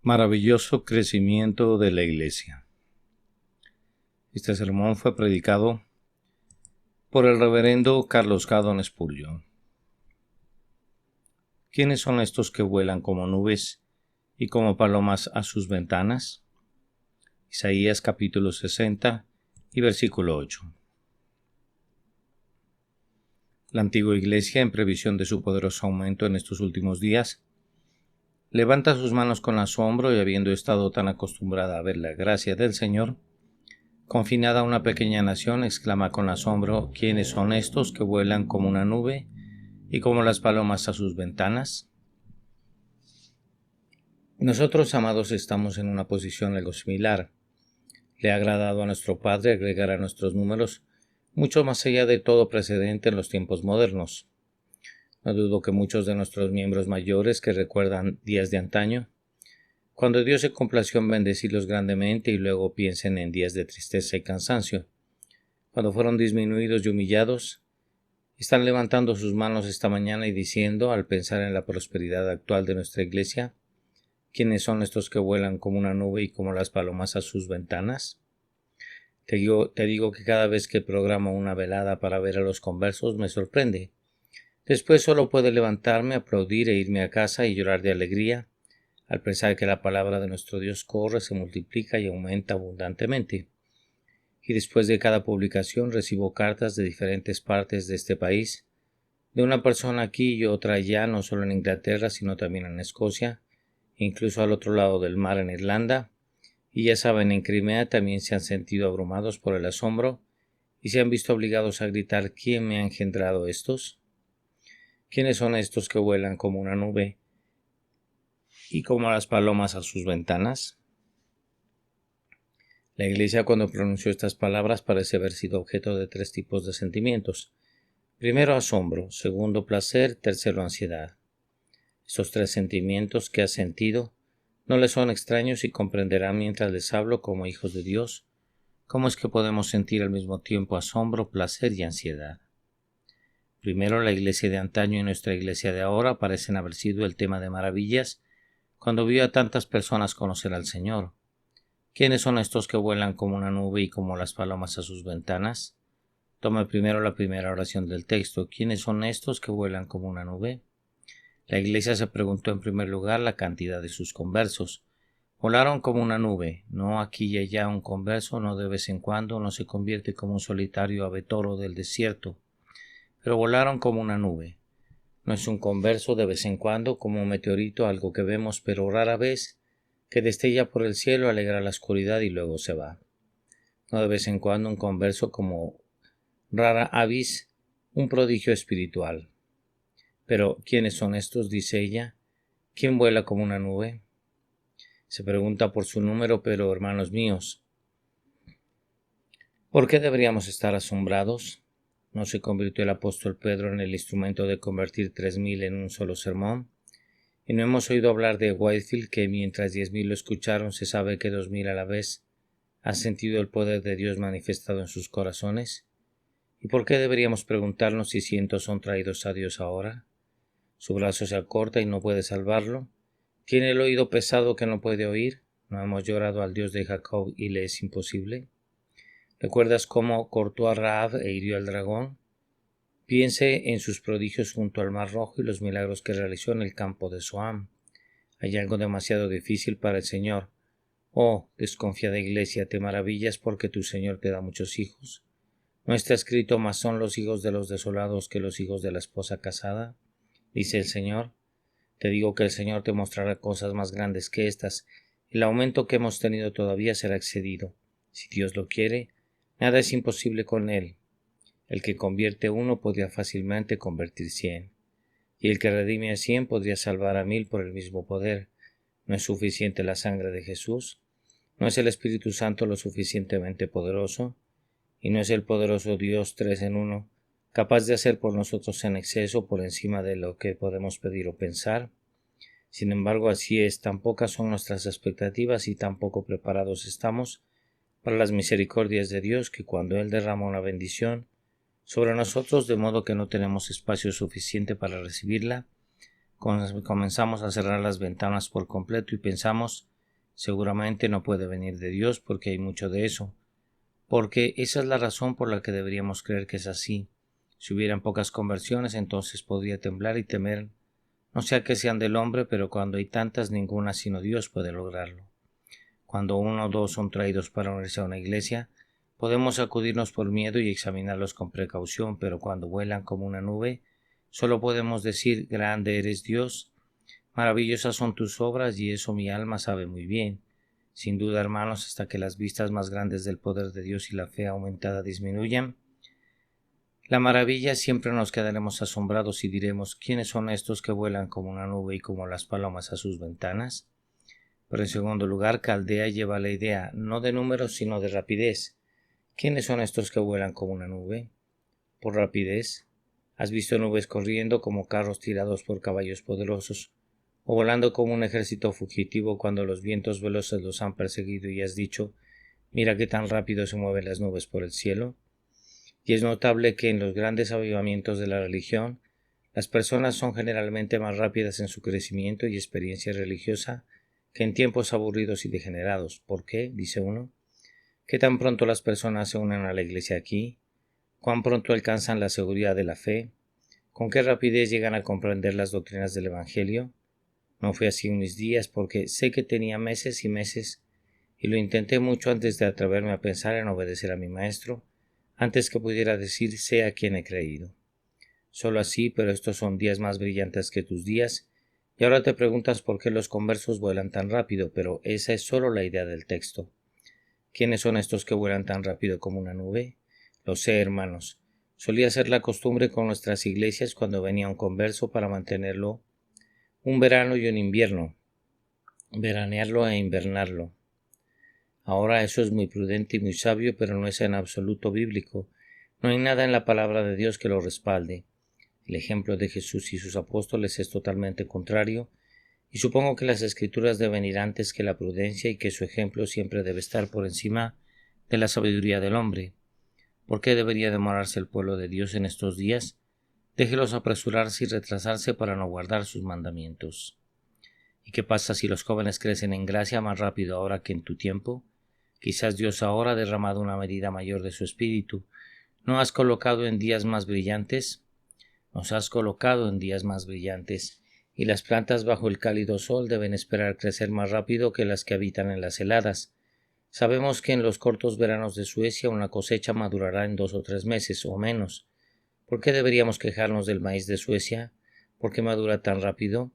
Maravilloso crecimiento de la Iglesia. Este sermón fue predicado por el reverendo Carlos Haddon Spurgeon. ¿Quiénes son estos que vuelan como nubes y como palomas a sus ventanas? Isaías capítulo 60 y versículo 8. La antigua Iglesia, en previsión de su poderoso aumento en estos últimos días, levanta sus manos con asombro y, habiendo estado tan acostumbrada a ver la gracia del Señor, confinada a una pequeña nación, exclama con asombro: ¿quiénes son estos que vuelan como una nube y como las palomas a sus ventanas? Nosotros, amados, estamos en una posición algo similar. Le ha agradado a nuestro Padre agregar a nuestros números mucho más allá de todo precedente en los tiempos modernos. No dudo que muchos de nuestros miembros mayores que recuerdan días de antaño, cuando Dios se complació en bendecirlos grandemente, y luego piensen en días de tristeza y cansancio, cuando fueron disminuidos y humillados, están levantando sus manos esta mañana y diciendo, al pensar en la prosperidad actual de nuestra Iglesia: ¿quiénes son estos que vuelan como una nube y como las palomas a sus ventanas? Te digo que cada vez que programo una velada para ver a los conversos me sorprende. Después solo puedo levantarme, aplaudir e irme a casa y llorar de alegría al pensar que la palabra de nuestro Dios corre, se multiplica y aumenta abundantemente. Y después de cada publicación recibo cartas de diferentes partes de este país, de una persona aquí y otra allá, no solo en Inglaterra, sino también en Escocia, incluso al otro lado del mar en Irlanda, y ya saben, en Crimea también se han sentido abrumados por el asombro y se han visto obligados a gritar: ¿quién me ha engendrado estos? ¿Quiénes son estos que vuelan como una nube y como las palomas a sus ventanas? La Iglesia, cuando pronunció estas palabras, parece haber sido objeto de tres tipos de sentimientos. Primero, asombro; segundo, placer; tercero, ansiedad. Estos tres sentimientos que ha sentido no le son extraños y comprenderán mientras les hablo como hijos de Dios cómo es que podemos sentir al mismo tiempo asombro, placer y ansiedad. Primero, la Iglesia de antaño y nuestra Iglesia de ahora parecen haber sido el tema de maravillas cuando vio a tantas personas conocer al Señor. ¿Quiénes son estos que vuelan como una nube y como las palomas a sus ventanas? Tome primero la primera oración del texto. ¿Quiénes son estos que vuelan como una nube? La Iglesia se preguntó en primer lugar la cantidad de sus conversos. Volaron como una nube. No aquí y allá un converso, no de vez en cuando, no se convierte como un solitario ave toro del desierto. Pero volaron como una nube. No es un converso de vez en cuando, como un meteorito, algo que vemos pero rara vez, que destella por el cielo, alegra la oscuridad y luego se va. No de vez en cuando un converso como rara avis, un prodigio espiritual. Pero ¿quiénes son estos?, dice ella. ¿Quién vuela como una nube? Se pregunta por su número, pero, hermanos míos, ¿por qué deberíamos estar asombrados? ¿No se convirtió el apóstol Pedro en el instrumento de convertir 3,000 en un solo sermón? ¿Y no hemos oído hablar de Whitefield, que mientras 10,000 lo escucharon, se sabe que 2,000 a la vez han sentido el poder de Dios manifestado en sus corazones? ¿Y por qué deberíamos preguntarnos si cientos son traídos a Dios ahora? ¿Su brazo se acorta y no puede salvarlo? ¿Tiene el oído pesado que no puede oír? ¿No hemos llorado al Dios de Jacob y le es imposible? ¿Recuerdas cómo cortó a Rahab e hirió al dragón? Piense en sus prodigios junto al Mar Rojo y los milagros que realizó en el campo de Zoán. ¿Hay algo demasiado difícil para el Señor? Oh, desconfiada Iglesia, ¿te maravillas porque tu Señor te da muchos hijos? ¿No está escrito: más son los hijos de los desolados que los hijos de la esposa casada? Dice el Señor. Te digo que el Señor te mostrará cosas más grandes que estas. El aumento que hemos tenido todavía será excedido. Si Dios lo quiere, nada es imposible con Él. El que convierte 1 podría fácilmente convertir 100. Y el que redime a 100 podría salvar a 1,000 por el mismo poder. ¿No es suficiente la sangre de Jesús? ¿No es el Espíritu Santo lo suficientemente poderoso? ¿Y no es el poderoso Dios 3 en 1, capaz de hacer por nosotros en exceso, por encima de lo que podemos pedir o pensar? Sin embargo, así es, tan pocas son nuestras expectativas y tan poco preparados estamos para las misericordias de Dios, que cuando Él derrama una bendición sobre nosotros, de modo que no tenemos espacio suficiente para recibirla, comenzamos a cerrar las ventanas por completo y pensamos Seguramente no puede venir de Dios porque hay mucho de eso, porque esa es la razón por la que deberíamos creer que es así. Si hubieran pocas conversiones, entonces podría temblar y temer, no sea que sean del hombre, pero cuando hay tantas, ninguna sino Dios puede lograrlo. Cuando uno o dos son traídos para unirse a una iglesia, podemos sacudirnos por miedo y examinarlos con precaución, pero cuando vuelan como una nube, solo podemos decir: grande eres Dios, maravillosas son tus obras, y eso mi alma sabe muy bien. Sin duda, hermanos, hasta que las vistas más grandes del poder de Dios y la fe aumentada disminuyan, la maravilla, siempre nos quedaremos asombrados y diremos: ¿quiénes son estos que vuelan como una nube y como las palomas a sus ventanas? Pero en segundo lugar, Caldea lleva la idea no de números sino de rapidez. ¿Quiénes son estos que vuelan como una nube? Por rapidez. ¿Has visto nubes corriendo como carros tirados por caballos poderosos, o volando como un ejército fugitivo cuando los vientos veloces los han perseguido y has dicho: mira qué tan rápido se mueven las nubes por el cielo? Y es notable que en los grandes avivamientos de la religión, las personas son generalmente más rápidas en su crecimiento y experiencia religiosa que en tiempos aburridos y degenerados. ¿Por qué?, dice uno. ¿Qué tan pronto las personas se unen a la iglesia aquí? ¿Cuán pronto alcanzan la seguridad de la fe? ¿Con qué rapidez llegan a comprender las doctrinas del Evangelio? No fue así en mis días, porque sé que tenía meses y meses, y lo intenté mucho antes de atreverme a pensar en obedecer a mi maestro, antes que pudiera decir: sé a quien he creído. Solo así, pero estos son días más brillantes que tus días, y ahora te preguntas por qué los conversos vuelan tan rápido, pero esa es solo la idea del texto. ¿Quiénes son estos que vuelan tan rápido como una nube? Lo sé, hermanos. Solía ser la costumbre con nuestras iglesias cuando venía un converso para mantenerlo un verano y un invierno, veranearlo e invernarlo. Ahora eso es muy prudente y muy sabio, pero no es en absoluto bíblico. No hay nada en la palabra de Dios que lo respalde. El ejemplo de Jesús y sus apóstoles es totalmente contrario, y supongo que las Escrituras deben ir antes que la prudencia y que su ejemplo siempre debe estar por encima de la sabiduría del hombre. ¿Por qué debería demorarse el pueblo de Dios en estos días? Déjelos apresurarse y retrasarse para no guardar sus mandamientos. ¿Y qué pasa si los jóvenes crecen en gracia más rápido ahora que en tu tiempo? Quizás Dios ahora ha derramado una medida mayor de su espíritu. ¿No has colocado en días más brillantes? Nos has colocado en días más brillantes, y las plantas bajo el cálido sol deben esperar crecer más rápido que las que habitan en las heladas. Sabemos que en los cortos veranos de Suecia una cosecha madurará en 2 o 3 meses o menos. ¿Por qué deberíamos quejarnos del maíz de Suecia? ¿Por qué madura tan rápido?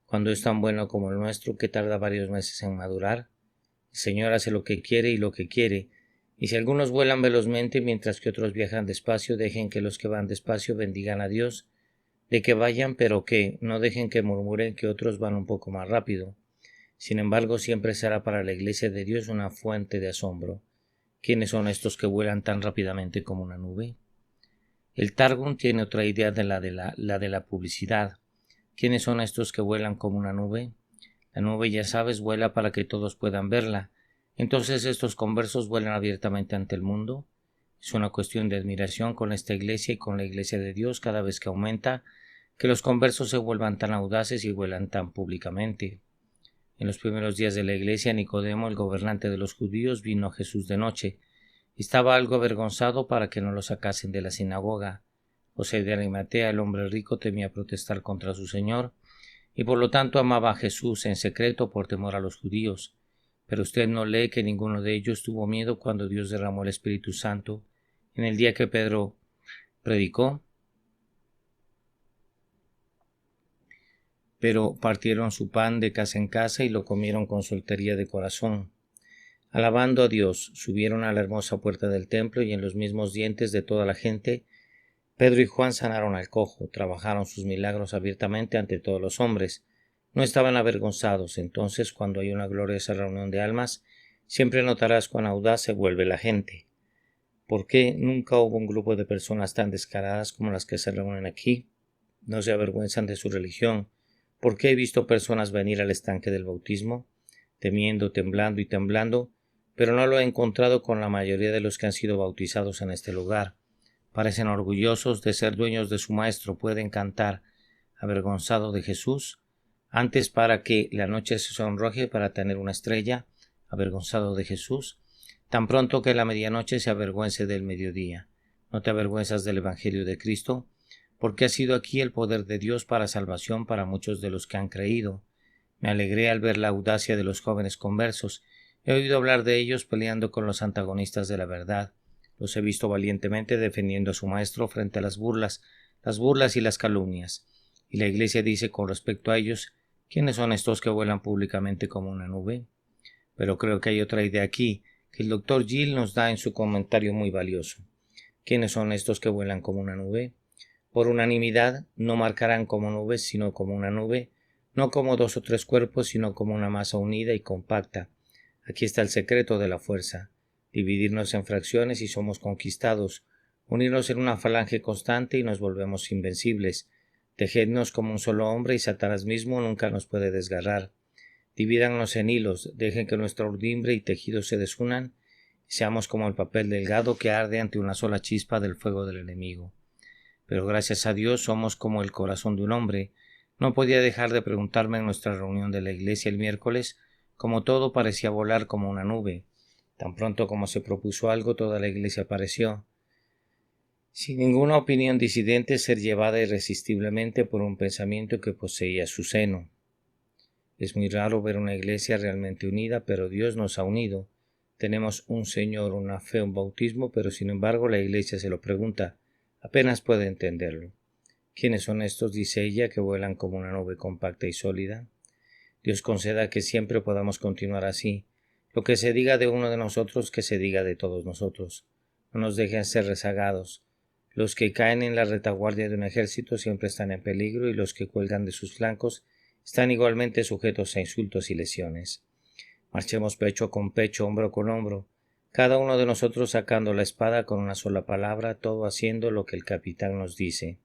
Cuando es tan bueno como el nuestro, que tarda varios meses en madurar. El Señor hace lo que quiere y lo que quiere, y si algunos vuelan velozmente mientras que otros viajan despacio, dejen que los que van despacio bendigan a Dios, de que vayan, pero que no dejen que murmuren que otros van un poco más rápido. Sin embargo, siempre será para la Iglesia de Dios una fuente de asombro. ¿Quiénes son estos que vuelan tan rápidamente como una nube? El Targum tiene otra idea de la de la publicidad. ¿Quiénes son estos que vuelan como una nube? La nube, ya sabes, vuela para que todos puedan verla. Entonces estos conversos vuelan abiertamente ante el mundo. Es una cuestión de admiración con esta iglesia y con la iglesia de Dios cada vez que aumenta, que los conversos se vuelvan tan audaces y vuelan tan públicamente. En los primeros días de la iglesia, Nicodemo, el gobernante de los judíos, vino a Jesús de noche. Estaba algo avergonzado para que no lo sacasen de la sinagoga. José de Arimatea, el hombre rico, temía protestar contra su señor, y por lo tanto amaba a Jesús en secreto por temor a los judíos. Pero usted no lee que ninguno de ellos tuvo miedo cuando Dios derramó el Espíritu Santo en el día que Pedro predicó. Pero partieron su pan de casa en casa y lo comieron con soltería de corazón. Alabando a Dios, subieron a la hermosa puerta del templo, y en los mismos dientes de toda la gente, Pedro y Juan sanaron al cojo, trabajaron sus milagros abiertamente ante todos los hombres. No estaban avergonzados. Entonces, cuando hay una gloriosa reunión de almas, siempre notarás cuán audaz se vuelve la gente. ¿Por qué nunca hubo un grupo de personas tan descaradas como las que se reúnen aquí? No se avergüenzan de su religión. ¿Por qué he visto personas venir al estanque del bautismo, temiendo, temblando y temblando, pero no lo he encontrado con la mayoría de los que han sido bautizados en este lugar? Parecen orgullosos de ser dueños de su maestro, pueden cantar: avergonzado de Jesús, Antes para que la noche se sonroje para tener una estrella, avergonzado de Jesús, tan pronto que la medianoche se avergüence del mediodía. ¿No te avergüenzas del Evangelio de Cristo? Porque ha sido aquí el poder de Dios para salvación para muchos de los que han creído. Me alegré al ver la audacia de los jóvenes conversos. He oído hablar de ellos peleando con los antagonistas de la verdad. Los he visto valientemente defendiendo a su maestro frente a las burlas y las calumnias. Y la Iglesia dice con respecto a ellos, ¿quiénes son estos que vuelan públicamente como una nube? Pero creo que hay otra idea aquí, que el Dr. Gill nos da en su comentario muy valioso. ¿Quiénes son estos que vuelan como una nube? Por unanimidad, no marcarán como nubes, sino como una nube, no como dos o tres cuerpos, sino como una masa unida y compacta. Aquí está el secreto de la fuerza. Dividirnos en fracciones y somos conquistados. Unirnos en una falange constante y nos volvemos invencibles. Tejednos como un solo hombre y Satanás mismo nunca nos puede desgarrar. Divídannos en hilos, dejen que nuestra urdimbre y tejido se desunan, y seamos como el papel delgado que arde ante una sola chispa del fuego del enemigo. Pero gracias a Dios somos como el corazón de un hombre. No podía dejar de preguntarme en nuestra reunión de la iglesia el miércoles, como todo parecía volar como una nube. Tan pronto como se propuso algo, toda la iglesia apareció, sin ninguna opinión disidente, ser llevada irresistiblemente por un pensamiento que poseía su seno. Es muy raro ver una iglesia realmente unida, pero Dios nos ha unido. Tenemos un Señor, una fe, un bautismo, pero sin embargo la iglesia se lo pregunta. Apenas puede entenderlo. ¿Quiénes son estos?, dice ella, que vuelan como una nube compacta y sólida. Dios conceda que siempre podamos continuar así. Lo que se diga de uno de nosotros, que se diga de todos nosotros. No nos dejen ser rezagados. Los que caen en la retaguardia de un ejército siempre están en peligro y los que cuelgan de sus flancos están igualmente sujetos a insultos y lesiones. Marchemos pecho con pecho, hombro con hombro, cada uno de nosotros sacando la espada con una sola palabra, todo haciendo lo que el capitán nos dice.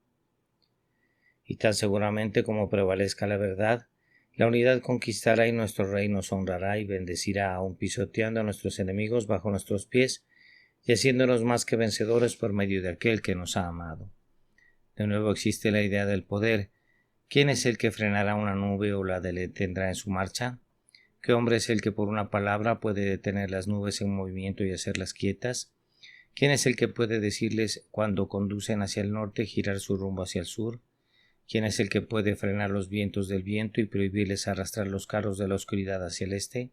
Y tan seguramente como prevalezca la verdad, la unidad conquistará y nuestro rey nos honrará y bendecirá, aun pisoteando a nuestros enemigos bajo nuestros pies y haciéndonos más que vencedores por medio de aquel que nos ha amado. De nuevo existe la idea del poder. ¿Quién es el que frenará una nube o la detendrá en su marcha? ¿Qué hombre es el que por una palabra puede detener las nubes en movimiento y hacerlas quietas? ¿Quién es el que puede decirles cuando conducen hacia el norte girar su rumbo hacia el sur? ¿Quién es el que puede frenar los vientos del viento y prohibirles arrastrar los carros de la oscuridad hacia el este?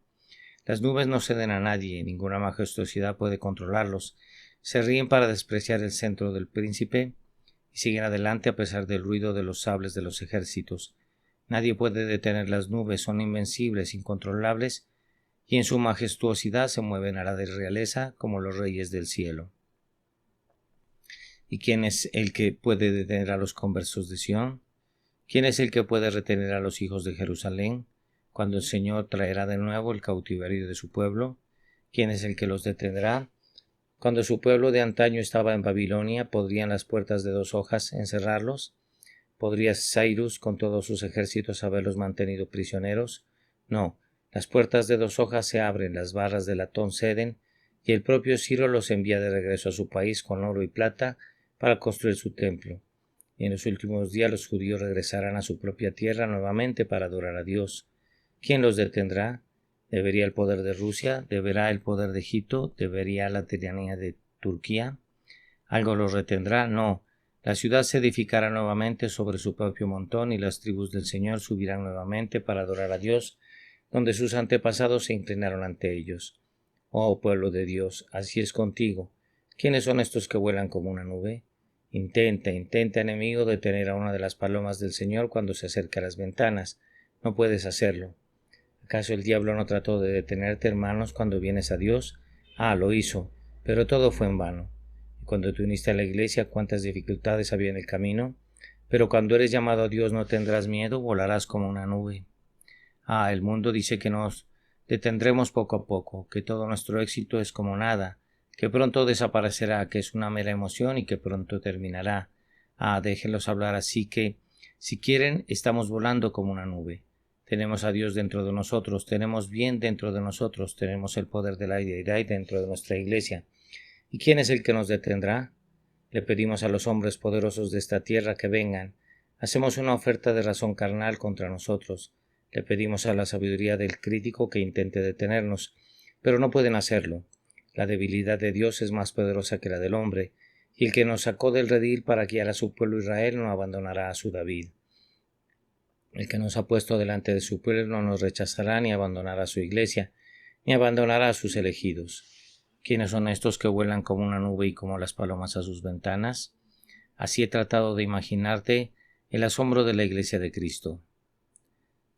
Las nubes no ceden a nadie, ninguna majestuosidad puede controlarlos. Se ríen para despreciar el centro del príncipe y siguen adelante a pesar del ruido de los sables de los ejércitos. Nadie puede detener las nubes, son invencibles, incontrolables, y en su majestuosidad se mueven a la de realeza como los reyes del cielo. ¿Y quién es el que puede detener a los conversos de Sión? ¿Quién es el que puede retener a los hijos de Jerusalén, cuando el Señor traerá de nuevo el cautiverio de su pueblo? ¿Quién es el que los detendrá? Cuando su pueblo de antaño estaba en Babilonia, ¿podrían las puertas de 2 hojas encerrarlos? ¿Podría Cyrus con todos sus ejércitos haberlos mantenido prisioneros? No, las puertas de 2 hojas se abren, las barras de latón ceden, y el propio Ciro los envía de regreso a su país con oro y plata para construir su templo. Y en los últimos días los judíos regresarán a su propia tierra nuevamente para adorar a Dios. ¿Quién los detendrá? ¿Debería el poder de Rusia? ¿Deberá el poder de Egipto? ¿Debería la tiranía de Turquía? ¿Algo los retendrá? No. La ciudad se edificará nuevamente sobre su propio montón y las tribus del Señor subirán nuevamente para adorar a Dios, donde sus antepasados se inclinaron ante ellos. Oh pueblo de Dios, así es contigo. ¿Quiénes son estos que vuelan como una nube? Intenta, enemigo, detener a una de las palomas del Señor cuando se acerca a las ventanas. No puedes hacerlo. ¿Acaso el diablo no trató de detenerte, hermanos, cuando vienes a Dios? Lo hizo, pero todo fue en vano. Y cuando te uniste a la iglesia, ¿cuántas dificultades había en el camino? Pero cuando eres llamado a Dios no tendrás miedo, volarás como una nube. El mundo dice que nos detendremos poco a poco, que todo nuestro éxito es como nada, que pronto desaparecerá, que es una mera emoción y que pronto terminará. Déjenlos hablar así que, si quieren, estamos volando como una nube. Tenemos a Dios dentro de nosotros, tenemos bien dentro de nosotros, tenemos el poder de la deidad dentro de nuestra iglesia. ¿Y quién es el que nos detendrá? Le pedimos a los hombres poderosos de esta tierra que vengan. Hacemos una oferta de razón carnal contra nosotros. Le pedimos a la sabiduría del crítico que intente detenernos, pero no pueden hacerlo. La debilidad de Dios es más poderosa que la del hombre, y el que nos sacó del redil para guiar a su pueblo Israel no abandonará a su David. El que nos ha puesto delante de su pueblo no nos rechazará ni abandonará a su iglesia, ni abandonará a sus elegidos. ¿Quiénes son estos que vuelan como una nube y como las palomas a sus ventanas? Así he tratado de imaginarte el asombro de la iglesia de Cristo.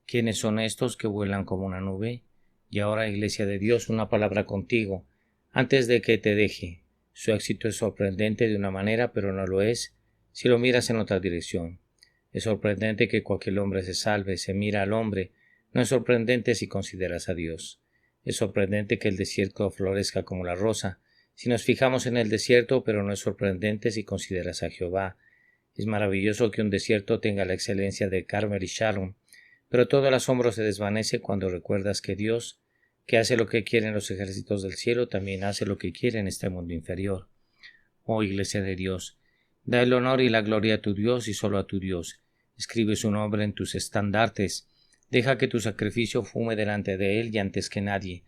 ¿Quiénes son estos que vuelan como una nube? Y ahora, iglesia de Dios, una palabra contigo, antes de que te deje. Su éxito es sorprendente de una manera, pero no lo es si lo miras en otra dirección. Es sorprendente que cualquier hombre se salve, se mira al hombre. No es sorprendente si consideras a Dios. Es sorprendente que el desierto florezca como la rosa, si nos fijamos en el desierto, pero no es sorprendente si consideras a Jehová. Es maravilloso que un desierto tenga la excelencia de Carmel y Sharon, pero todo el asombro se desvanece cuando recuerdas que Dios, que hace lo que quiere en los ejércitos del cielo, también hace lo que quiere en este mundo inferior. Oh Iglesia de Dios, da el honor y la gloria a tu Dios y solo a tu Dios. Escribe su nombre en tus estandartes. Deja que tu sacrificio fume delante de él y antes que nadie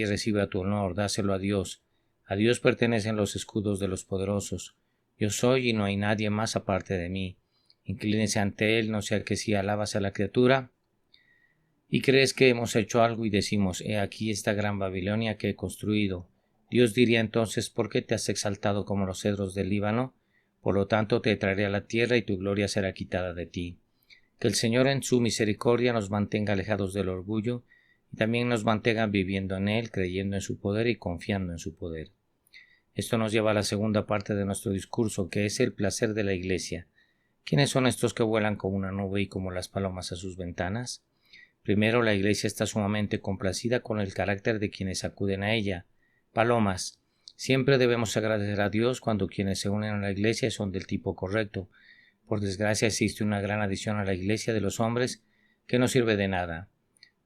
reciba tu honor, dáselo a Dios. A Dios pertenecen los escudos de los poderosos. Yo soy y no hay nadie más aparte de mí. Inclínese ante él, no sea que si alabas a la criatura y crees que hemos hecho algo y decimos, he aquí esta gran Babilonia que he construido. Dios diría entonces, ¿por qué te has exaltado como los cedros del Líbano? Por lo tanto te traeré a la tierra y tu gloria será quitada de ti. Que el Señor en su misericordia nos mantenga alejados del orgullo y también nos mantenga viviendo en él, creyendo en su poder y confiando en su poder. Esto nos lleva a la segunda parte de nuestro discurso, que es el placer de la Iglesia. ¿Quiénes son estos que vuelan como una nube y como las palomas a sus ventanas? Primero, la Iglesia está sumamente complacida con el carácter de quienes acuden a ella. Palomas. Siempre debemos agradecer a Dios cuando quienes se unen a la Iglesia son del tipo correcto. Por desgracia existe una gran adición a la Iglesia de los hombres que no sirve de nada.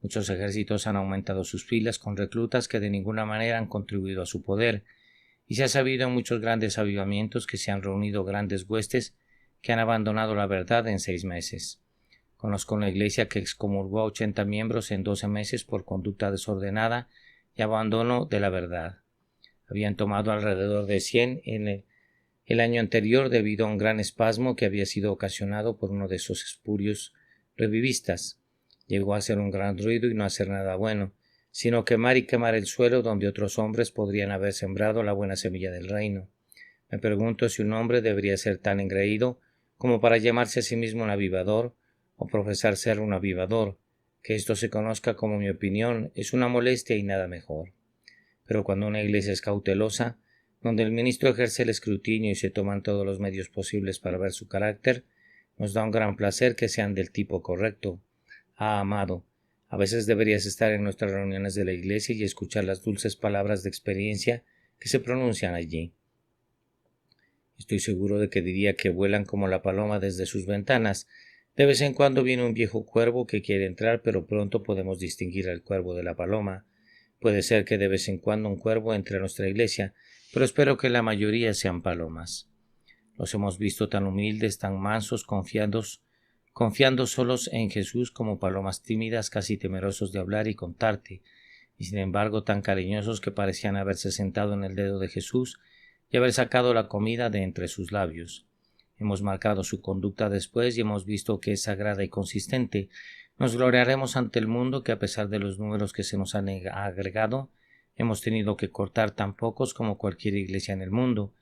Muchos ejércitos han aumentado sus filas con reclutas que de ninguna manera han contribuido a su poder, y se ha sabido en muchos grandes avivamientos que se han reunido grandes huestes que han abandonado la verdad en 6 meses. Conozco una iglesia que excomulgó a 80 miembros en 12 meses por conducta desordenada y abandono de la verdad. Habían tomado alrededor de 100 en el año anterior debido a un gran espasmo que había sido ocasionado por uno de esos espurios revivistas. Llegó a hacer un gran ruido y no hacer nada bueno, sino quemar y quemar el suelo donde otros hombres podrían haber sembrado la buena semilla del reino. Me pregunto si un hombre debería ser tan engreído como para llamarse a sí mismo un avivador o profesar ser un avivador. Que esto se conozca como mi opinión es una molestia y nada mejor. Pero cuando una iglesia es cautelosa, donde el ministro ejerce el escrutinio y se toman todos los medios posibles para ver su carácter, nos da un gran placer que sean del tipo correcto. Ah, amado, a veces deberías estar en nuestras reuniones de la iglesia y escuchar las dulces palabras de experiencia que se pronuncian allí. Estoy seguro de que diría que vuelan como la paloma desde sus ventanas. De vez en cuando viene un viejo cuervo que quiere entrar, pero pronto podemos distinguir al cuervo de la paloma. Puede ser que de vez en cuando un cuervo entre a nuestra iglesia, pero espero que la mayoría sean palomas. Los hemos visto tan humildes, tan mansos, confiando solos en Jesús como palomas tímidas, casi temerosos de hablar y contarte, y sin embargo tan cariñosos que parecían haberse sentado en el dedo de Jesús y haber sacado la comida de entre sus labios. Hemos marcado su conducta después y hemos visto que es sagrada y consistente. Nos gloriaremos ante el mundo que a pesar de los números que se nos han agregado, hemos tenido que cortar tan pocos como cualquier iglesia en el mundo,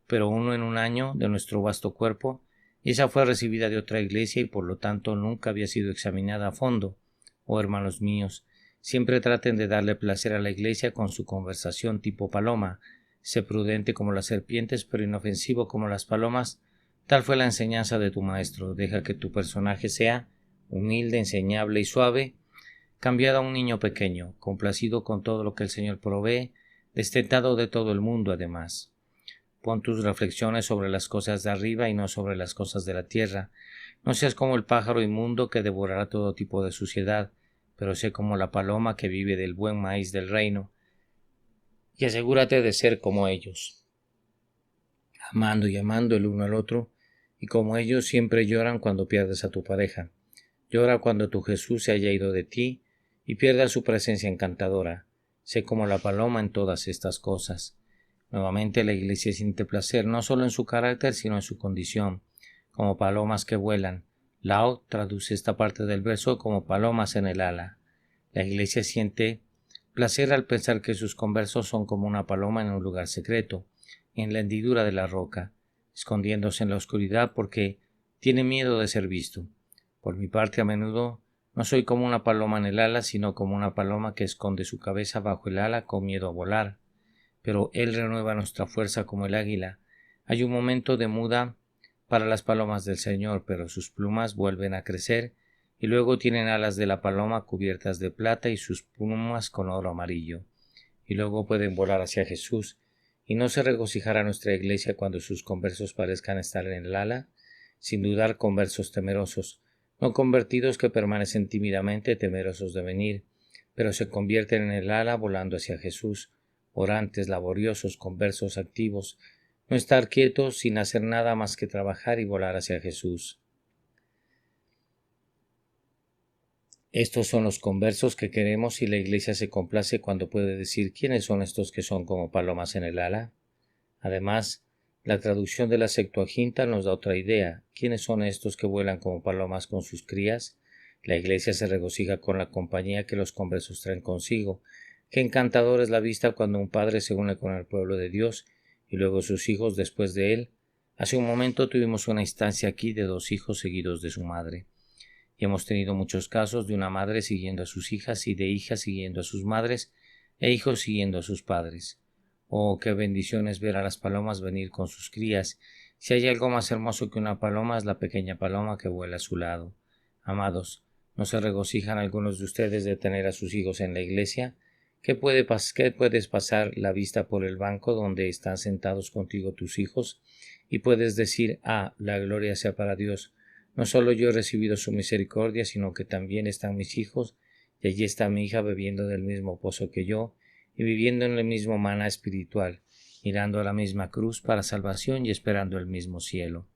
pero uno en un año de nuestro vasto cuerpo, y esa fue recibida de otra iglesia y por lo tanto nunca había sido examinada a fondo. Oh hermanos míos, siempre traten de darle placer a la iglesia con su conversación tipo paloma. Sé prudente como las serpientes, pero inofensivo como las palomas. Tal fue la enseñanza de tu maestro. Deja que tu personaje sea humilde, enseñable y suave, cambiado a un niño pequeño, complacido con todo lo que el Señor provee, destetado de todo el mundo además. Pon tus reflexiones sobre las cosas de arriba y no sobre las cosas de la tierra. No seas como el pájaro inmundo que devorará todo tipo de suciedad, pero sé como la paloma que vive del buen maíz del reino, y asegúrate de ser como ellos, amando y amando el uno al otro, y como ellos siempre lloran cuando pierdes a tu pareja. Llora cuando tu Jesús se haya ido de ti y pierda su presencia encantadora. Sé como la paloma en todas estas cosas. Nuevamente la Iglesia siente placer no solo en su carácter, sino en su condición, como palomas que vuelan. Lao traduce esta parte del verso como palomas en el ala. La Iglesia siente placer al pensar que sus conversos son como una paloma en un lugar secreto, en la hendidura de la roca, escondiéndose en la oscuridad porque tiene miedo de ser visto. Por mi parte, a menudo no soy como una paloma en el ala, sino como una paloma que esconde su cabeza bajo el ala con miedo a volar. Pero Él renueva nuestra fuerza como el águila. Hay un momento de muda para las palomas del Señor, pero sus plumas vuelven a crecer y luego tienen alas de la paloma cubiertas de plata y sus plumas con oro amarillo. Y luego pueden volar hacia Jesús. ¿Y no se regocijará nuestra Iglesia cuando sus conversos parezcan estar en el ala? Sin dudar, conversos temerosos, no convertidos que permanecen tímidamente temerosos de venir, pero se convierten en el ala volando hacia Jesús, orantes, laboriosos, conversos activos, no estar quietos sin hacer nada más que trabajar y volar hacia Jesús. Estos son los conversos que queremos y la Iglesia se complace cuando puede decir quiénes son estos que son como palomas en el ala. Además, la traducción de la Septuaginta nos da otra idea. ¿Quiénes son estos que vuelan como palomas con sus crías? La Iglesia se regocija con la compañía que los conversos traen consigo. Qué encantador es la vista cuando un padre se une con el pueblo de Dios y luego sus hijos después de él. Hace un momento tuvimos una instancia aquí de 2 hijos seguidos de su madre. Y hemos tenido muchos casos de una madre siguiendo a sus hijas y de hijas siguiendo a sus madres e hijos siguiendo a sus padres. Oh, qué bendición es ver a las palomas venir con sus crías. Si hay algo más hermoso que una paloma es la pequeña paloma que vuela a su lado. Amados, ¿no se regocijan algunos de ustedes de tener a sus hijos en la iglesia? ¿Qué puedes pasar la vista por el banco donde están sentados contigo tus hijos? Y puedes decir, la gloria sea para Dios. No solo yo he recibido su misericordia, sino que también están mis hijos, y allí está mi hija bebiendo del mismo pozo que yo, y viviendo en el mismo maná espiritual, mirando a la misma cruz para salvación y esperando el mismo cielo.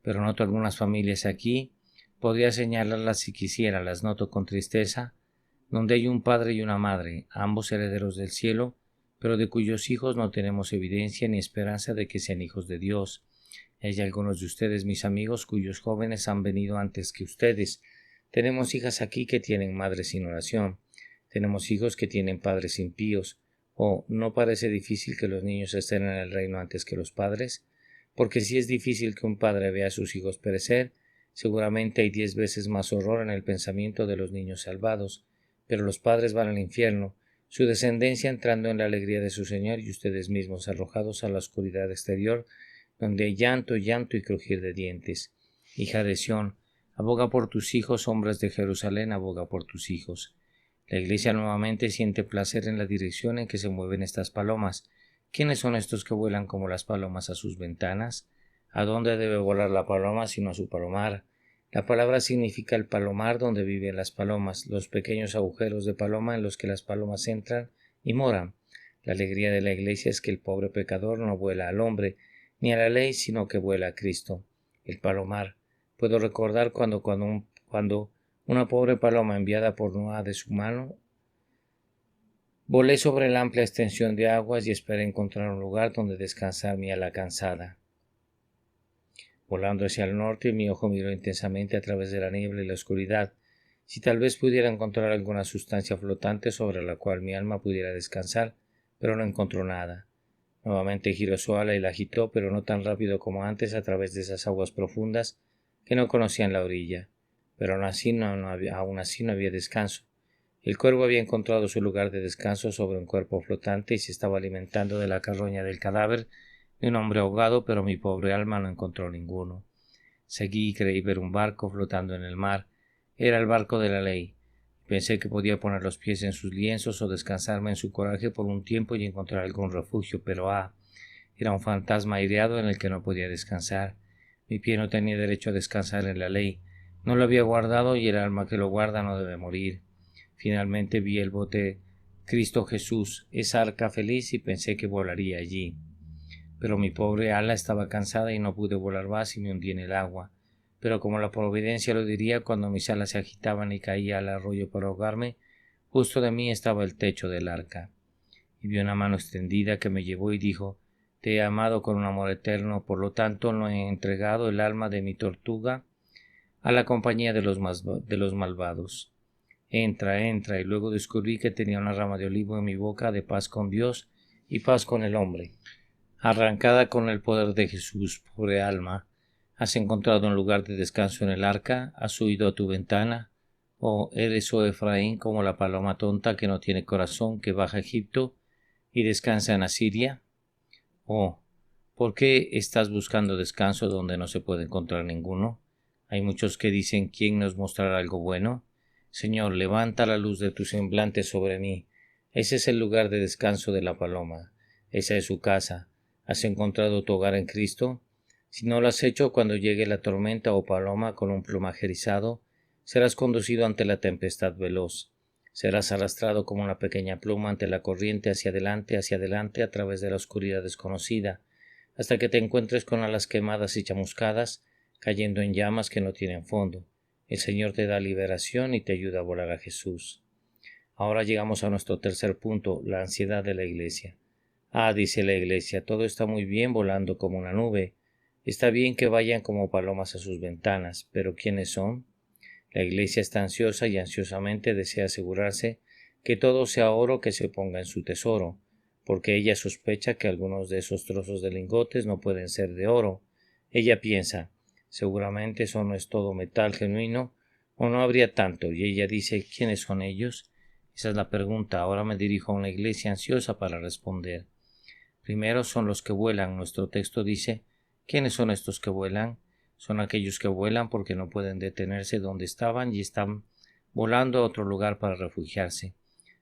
Pero noto algunas familias aquí, podría señalarlas si quisiera, las noto con tristeza, donde hay un padre y una madre, ambos herederos del cielo, pero de cuyos hijos no tenemos evidencia ni esperanza de que sean hijos de Dios. Hay algunos de ustedes, mis amigos, cuyos jóvenes han venido antes que ustedes. Tenemos hijas aquí que tienen madres sin oración. Tenemos hijos que tienen padres impíos. ¿No parece difícil que los niños estén en el reino antes que los padres? Porque si es difícil que un padre vea a sus hijos perecer, seguramente hay 10 veces más horror en el pensamiento de los niños salvados. Pero los padres van al infierno, su descendencia entrando en la alegría de su Señor y ustedes mismos arrojados a la oscuridad exterior, donde hay llanto y crujir de dientes. Hija de Sión, aboga por tus hijos, hombres de Jerusalén, aboga por tus hijos. La Iglesia nuevamente siente placer en la dirección en que se mueven estas palomas. ¿Quiénes son estos que vuelan como las palomas a sus ventanas? ¿A dónde debe volar la paloma sino a su palomar? La palabra significa el palomar donde viven las palomas, los pequeños agujeros de paloma en los que las palomas entran y moran. La alegría de la Iglesia es que el pobre pecador no vuela al hombre, ni a la ley, sino que vuela a Cristo. El palomar. Puedo recordar cuando una pobre paloma enviada por Noé de su mano, volé sobre la amplia extensión de aguas y esperé encontrar un lugar donde descansar mi ala cansada. Volando hacia el norte, mi ojo miró intensamente a través de la niebla y la oscuridad, si tal vez pudiera encontrar alguna sustancia flotante sobre la cual mi alma pudiera descansar, pero no encontró nada. Nuevamente giró su ala y la agitó, pero no tan rápido como antes a través de esas aguas profundas que no conocían la orilla. Pero aún así no había descanso. El cuervo había encontrado su lugar de descanso sobre un cuerpo flotante y se estaba alimentando de la carroña del cadáver de un hombre ahogado, pero mi pobre alma no encontró ninguno. Seguí y creí ver un barco flotando en el mar. Era el barco de la ley. Pensé que podía poner los pies en sus lienzos o descansarme en su coraje por un tiempo y encontrar algún refugio, pero era un fantasma aireado en el que no podía descansar. Mi pie no tenía derecho a descansar en la ley. No lo había guardado y el alma que lo guarda no debe morir. Finalmente vi el bote Cristo Jesús, esa arca feliz, y pensé que volaría allí. Pero mi pobre ala estaba cansada y no pude volar más y me hundí en el agua. pero como la providencia lo diría, cuando mis alas se agitaban y caía al arroyo para ahogarme, justo de mí estaba el techo del arca. Y vi una mano extendida que me llevó y dijo: Te he amado con un amor eterno, por lo tanto no he entregado el alma de mi tortuga a la compañía de los malvados. Entra, entra. Y luego descubrí que tenía una rama de olivo en mi boca, de paz con Dios y paz con el hombre. Arrancada con el poder de Jesús, pobre alma, ¿has encontrado un lugar de descanso en el arca? ¿Has huido a tu ventana? ¿O eres, oh Efraín, como la paloma tonta que no tiene corazón, que baja a Egipto y descansa en Asiria? ¿O por qué estás buscando descanso donde no se puede encontrar ninguno? Hay muchos que dicen: ¿quién nos mostrará algo bueno? Señor, levanta la luz de tu semblante sobre mí. Ese es el lugar de descanso de la paloma. Esa es su casa. ¿Has encontrado tu hogar en Cristo? Si no lo has hecho, cuando llegue la tormenta, oh paloma, con un plumaje erizado, serás conducido ante la tempestad veloz. Serás arrastrado como una pequeña pluma ante la corriente hacia adelante, a través de la oscuridad desconocida, hasta que te encuentres con alas quemadas y chamuscadas, cayendo en llamas que no tienen fondo. El Señor te da liberación y te ayuda a volar a Jesús. Ahora llegamos a nuestro tercer punto, la ansiedad de la iglesia. Dice la iglesia, todo está muy bien volando como una nube. Está bien que vayan como palomas a sus ventanas, pero ¿quiénes son? La iglesia está ansiosa y ansiosamente desea asegurarse que todo sea oro que se ponga en su tesoro, porque ella sospecha que algunos de esos trozos de lingotes no pueden ser de oro. Ella piensa: seguramente eso no es todo metal genuino, o no habría tanto, y ella dice: ¿quiénes son ellos? Esa es la pregunta. Ahora me dirijo a una iglesia ansiosa para responder. Primero son los que vuelan. Nuestro texto dice: ¿quiénes son estos que vuelan? Son aquellos que vuelan porque no pueden detenerse donde estaban y están volando a otro lugar para refugiarse.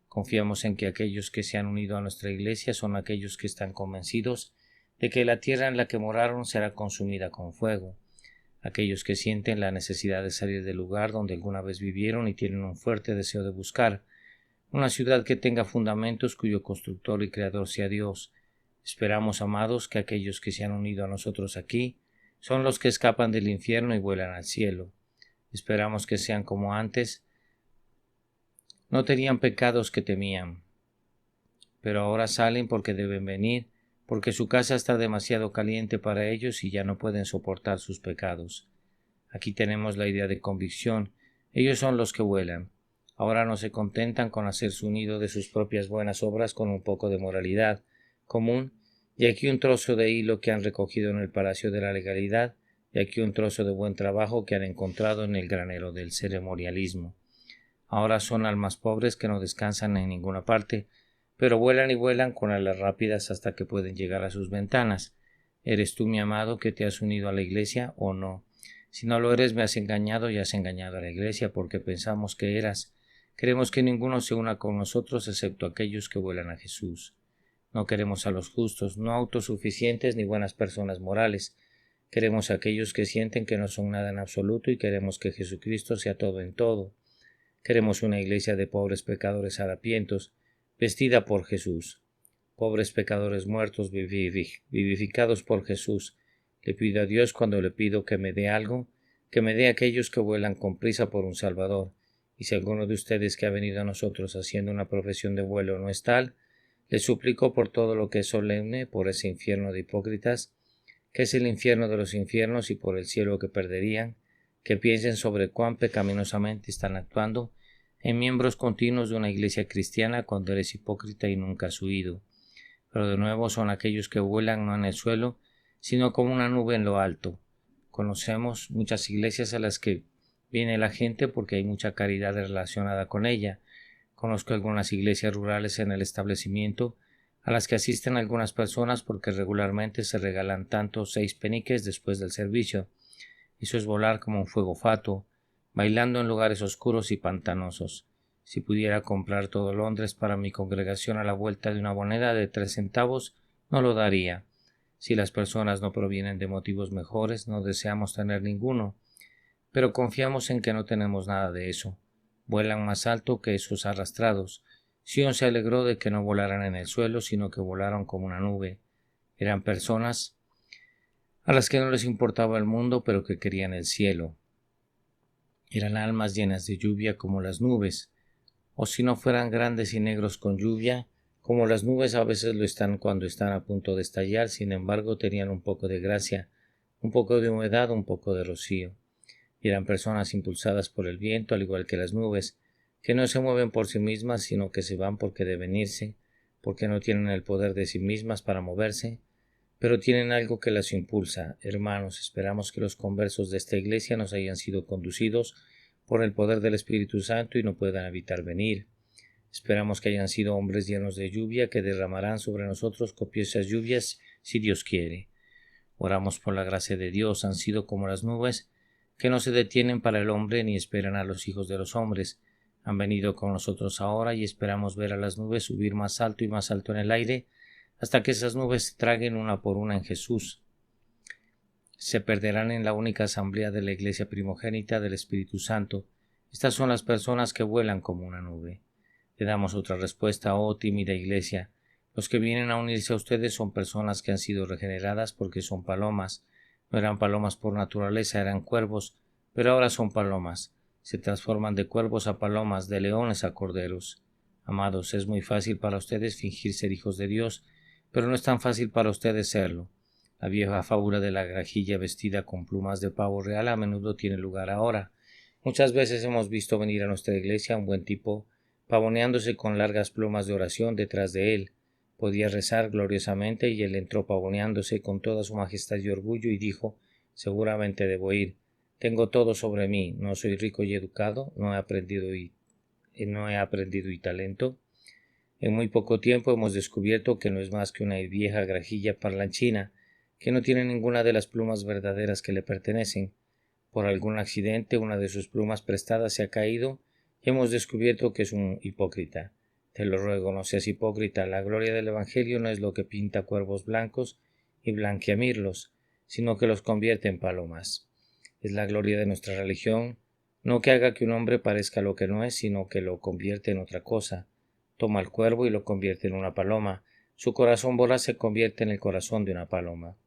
Confiamos en que aquellos que se han unido a nuestra iglesia son aquellos que están convencidos de que la tierra en la que moraron será consumida con fuego, aquellos que sienten la necesidad de salir del lugar donde alguna vez vivieron y tienen un fuerte deseo de buscar una ciudad que tenga fundamentos, cuyo constructor y creador sea Dios. Esperamos, amados, que aquellos que se han unido a nosotros aquí son los que escapan del infierno y vuelan al cielo. Esperamos que sean como antes. No tenían pecados que temían, pero ahora salen porque deben venir, porque su casa está demasiado caliente para ellos y ya no pueden soportar sus pecados. Aquí tenemos la idea de convicción. Ellos son los que vuelan. Ahora no se contentan con hacer su nido de sus propias buenas obras con un poco de moralidad común, y aquí un trozo de hilo que han recogido en el palacio de la legalidad, y aquí un trozo de buen trabajo que han encontrado en el granero del ceremonialismo. Ahora son almas pobres que no descansan en ninguna parte, pero vuelan y vuelan con alas rápidas hasta que pueden llegar a sus ventanas. ¿Eres tú, mi amado, que te has unido a la iglesia o no? Si no lo eres, me has engañado y has engañado a la iglesia, porque pensamos que eras. Queremos que ninguno se una con nosotros excepto aquellos que vuelan a Jesús. No queremos a los justos, no autosuficientes ni buenas personas morales. Queremos a aquellos que sienten que no son nada en absoluto y queremos que Jesucristo sea todo en todo. Queremos una iglesia de pobres pecadores harapientos, vestida por Jesús. Pobres pecadores muertos, vivificados por Jesús. Le pido a Dios, cuando le pido que me dé algo, que me dé a aquellos que vuelan con prisa por un Salvador. Y si alguno de ustedes que ha venido a nosotros haciendo una profesión de vuelo no es tal, le suplico por todo lo que es solemne, por ese infierno de hipócritas, que es el infierno de los infiernos, y por el cielo que perderían, que piensen sobre cuán pecaminosamente están actuando en miembros continuos de una iglesia cristiana cuando eres hipócrita y nunca has huido. Pero de nuevo son aquellos que vuelan no en el suelo, sino como una nube en lo alto. Conocemos muchas iglesias a las que viene la gente porque hay mucha caridad relacionada con ella. Conozco algunas iglesias rurales en el establecimiento a las que asisten algunas personas porque regularmente se regalan tanto 6 peniques después del servicio. Eso es volar como un fuego fatuo, bailando en lugares oscuros y pantanosos. Si pudiera comprar todo Londres para mi congregación a la vuelta de una moneda de 3 centavos, no lo daría. Si las personas no provienen de motivos mejores, no deseamos tener ninguno, pero confiamos en que no tenemos nada de eso. Vuelan más alto que esos arrastrados. Sion se alegró de que no volaran en el suelo, sino que volaron como una nube. Eran personas a las que no les importaba el mundo, pero que querían el cielo. Eran almas llenas de lluvia como las nubes, o si no fueran grandes y negros con lluvia, como las nubes a veces lo están cuando están a punto de estallar. Sin embargo, tenían un poco de gracia, un poco de humedad, un poco de rocío. Y eran personas impulsadas por el viento, al igual que las nubes, que no se mueven por sí mismas, sino que se van porque deben irse, porque no tienen el poder de sí mismas para moverse, pero tienen algo que las impulsa. Hermanos, esperamos que los conversos de esta iglesia nos hayan sido conducidos por el poder del Espíritu Santo y no puedan evitar venir. Esperamos que hayan sido hombres llenos de lluvia que derramarán sobre nosotros copiosas lluvias si Dios quiere. Oramos por la gracia de Dios. Han sido como las nubes que no se detienen para el hombre ni esperan a los hijos de los hombres. Han venido con nosotros ahora y esperamos ver a las nubes subir más alto y más alto en el aire hasta que esas nubes se traguen una por una en Jesús. Se perderán en la única asamblea de la Iglesia primogénita del Espíritu Santo. Estas son las personas que vuelan como una nube. Le damos otra respuesta, oh tímida Iglesia. Los que vienen a unirse a ustedes son personas que han sido regeneradas porque son palomas. No eran palomas por naturaleza, eran cuervos, pero ahora son palomas. Se transforman de cuervos a palomas, de leones a corderos. Amados, es muy fácil para ustedes fingir ser hijos de Dios, pero no es tan fácil para ustedes serlo. La vieja fábula de la grajilla vestida con plumas de pavo real a menudo tiene lugar ahora. Muchas veces hemos visto venir a nuestra iglesia a un buen tipo pavoneándose con largas plumas de oración detrás de él. Podía rezar gloriosamente y él entró pavoneándose con toda su majestad y orgullo y dijo: seguramente debo ir. Tengo todo sobre mí, no soy rico y educado, no he aprendido y talento. En muy poco tiempo hemos descubierto que no es más que una vieja grajilla parlanchina, que no tiene ninguna de las plumas verdaderas que le pertenecen. Por algún accidente una de sus plumas prestadas se ha caído y hemos descubierto que es un hipócrita. Te lo ruego, no seas hipócrita. La gloria del Evangelio no es lo que pinta cuervos blancos y blanqueamirlos, sino que los convierte en palomas. Es la gloria de nuestra religión, no que haga que un hombre parezca lo que no es, sino que lo convierte en otra cosa. Toma el cuervo y lo convierte en una paloma. Su corazón voraz se convierte en el corazón de una paloma.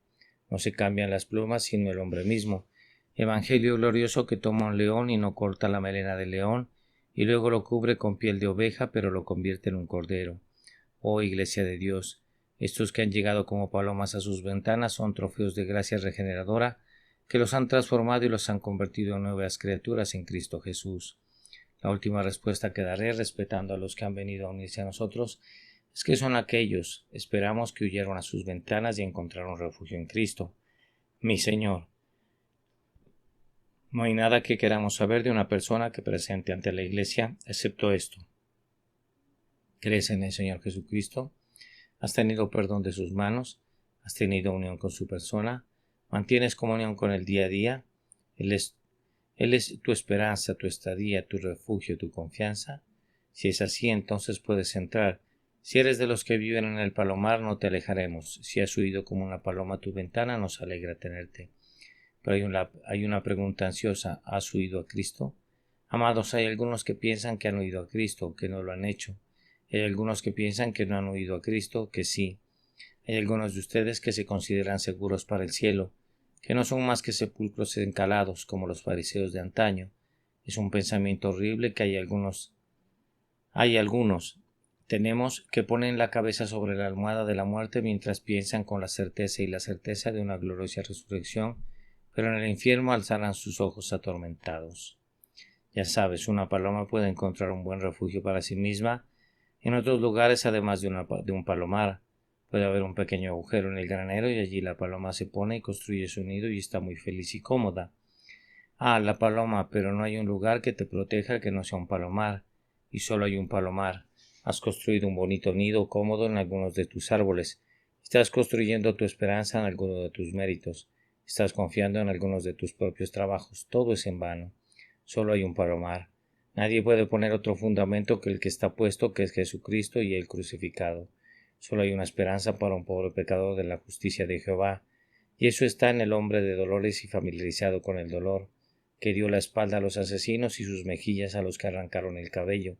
No se cambian las plumas, sino el hombre mismo. Evangelio glorioso que toma un león y no corta la melena del león, y luego lo cubre con piel de oveja, pero lo convierte en un cordero. Oh Iglesia de Dios, estos que han llegado como palomas a sus ventanas son trofeos de gracia regeneradora, que los han transformado y los han convertido en nuevas criaturas en Cristo Jesús. La última respuesta que daré, respetando a los que han venido a unirse a nosotros, es que son aquellos, esperamos, que huyeron a sus ventanas y encontraron refugio en Cristo. Mi Señor. No hay nada que queramos saber de una persona que presente ante la Iglesia, excepto esto. ¿Crees en el Señor Jesucristo? ¿Has tenido perdón de sus manos? ¿Has tenido unión con su persona? ¿Mantienes comunión con el día a día? Él es tu esperanza, tu estadía, tu refugio, tu confianza. Si es así, entonces puedes entrar. Si eres de los que viven en el palomar, no te alejaremos. Si has huido como una paloma a tu ventana, nos alegra tenerte. Pero hay una pregunta ansiosa. ¿Has huido a Cristo? Amados, hay algunos que piensan que han huido a Cristo, que no lo han hecho. Hay algunos que piensan que no han huido a Cristo, que sí. Hay algunos de ustedes que se consideran seguros para el cielo, que no son más que sepulcros encalados como los fariseos de antaño. Es un pensamiento horrible que hay algunos tenemos que ponen la cabeza sobre la almohada de la muerte mientras piensan con la certeza de una gloriosa resurrección, pero en el infierno alzarán sus ojos atormentados. Ya sabes, una paloma puede encontrar un buen refugio para sí misma en otros lugares, además de un palomar. Puede haber un pequeño agujero en el granero y allí la paloma se pone y construye su nido y está muy feliz y cómoda. Ah, la paloma, pero no hay un lugar que te proteja que no sea un palomar, y solo hay un palomar. Has construido un bonito nido cómodo en algunos de tus árboles. Estás construyendo tu esperanza en alguno de tus méritos. Estás confiando en algunos de tus propios trabajos. Todo es en vano. Solo hay un palomar. Nadie puede poner otro fundamento que el que está puesto, que es Jesucristo y el crucificado. Solo hay una esperanza para un pobre pecador de la justicia de Jehová, y eso está en el hombre de dolores y familiarizado con el dolor, que dio la espalda a los asesinos y sus mejillas a los que arrancaron el cabello.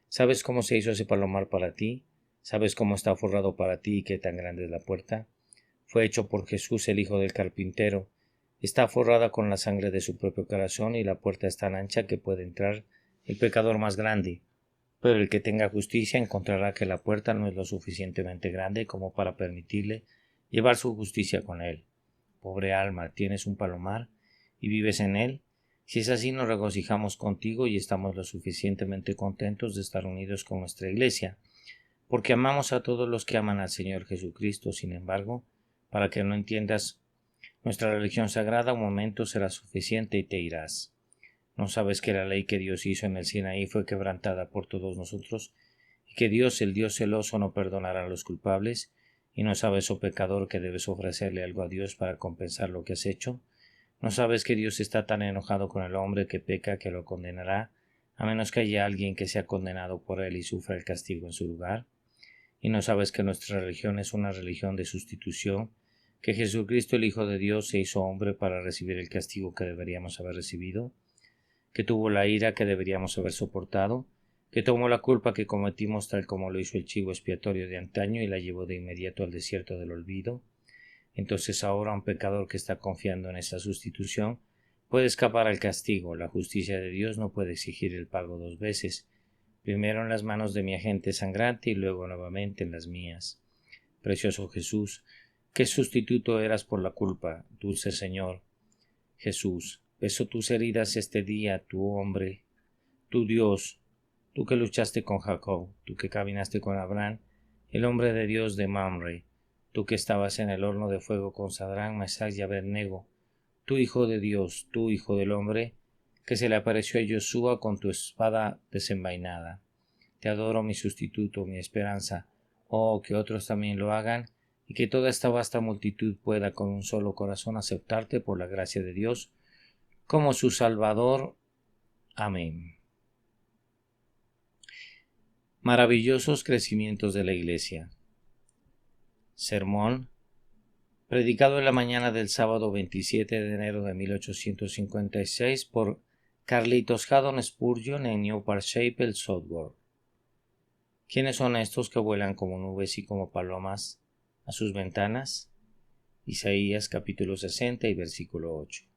¿Sabes cómo se hizo ese palomar para ti? ¿Sabes cómo está forrado para ti y qué tan grande es la puerta? fue hecho por Jesús, el Hijo del carpintero. Está forrada con la sangre de su propio corazón, y la puerta es tan ancha que puede entrar el pecador más grande. Pero el que tenga justicia encontrará que la puerta no es lo suficientemente grande como para permitirle llevar su justicia con él. Pobre alma, tienes un palomar y vives en él. Si es así, nos regocijamos contigo y estamos lo suficientemente contentos de estar unidos con nuestra Iglesia, porque amamos a todos los que aman al Señor Jesucristo. Sin embargo, para que no entiendas nuestra religión sagrada, un momento será suficiente y te irás. ¿No sabes que la ley que Dios hizo en el Sinaí fue quebrantada por todos nosotros, y que Dios, el Dios celoso, no perdonará a los culpables? ¿Y no sabes, oh pecador, que debes ofrecerle algo a Dios para compensar lo que has hecho? ¿No sabes que Dios está tan enojado con el hombre que peca que lo condenará, a menos que haya alguien que sea condenado por él y sufra el castigo en su lugar? ¿Y no sabes que nuestra religión es una religión de sustitución, que Jesucristo, el Hijo de Dios, se hizo hombre para recibir el castigo que deberíamos haber recibido, que tuvo la ira que deberíamos haber soportado, que tomó la culpa que cometimos tal como lo hizo el chivo expiatorio de antaño y la llevó de inmediato al desierto del olvido? Entonces ahora un pecador que está confiando en esa sustitución puede escapar al castigo. La justicia de Dios no puede exigir el pago dos veces, primero en las manos de mi agente sangrante y luego nuevamente en las mías. Precioso Jesús, ¿qué sustituto eras por la culpa, dulce Señor? Jesús, beso tus heridas este día, tu hombre, tu Dios, tú que luchaste con Jacob, tú que caminaste con Abraham, el hombre de Dios de Mamre, tú que estabas en el horno de fuego con Sadrach, Mesach y Abednego, tú Hijo de Dios, tú Hijo del hombre, que se le apareció a Josué con tu espada desenvainada. Te adoro, mi sustituto, mi esperanza. Oh, que otros también lo hagan, y que toda esta vasta multitud pueda con un solo corazón aceptarte por la gracia de Dios como su Salvador. Amén. Maravillosos crecimientos de la Iglesia. Sermón predicado en la mañana del sábado 27 de enero de 1856 por Carlitos Haddon Spurgeon en New Park Chapel, Southwark. ¿Quiénes son estos que vuelan como nubes y como palomas a sus ventanas? Isaías capítulo 60 y versículo 8.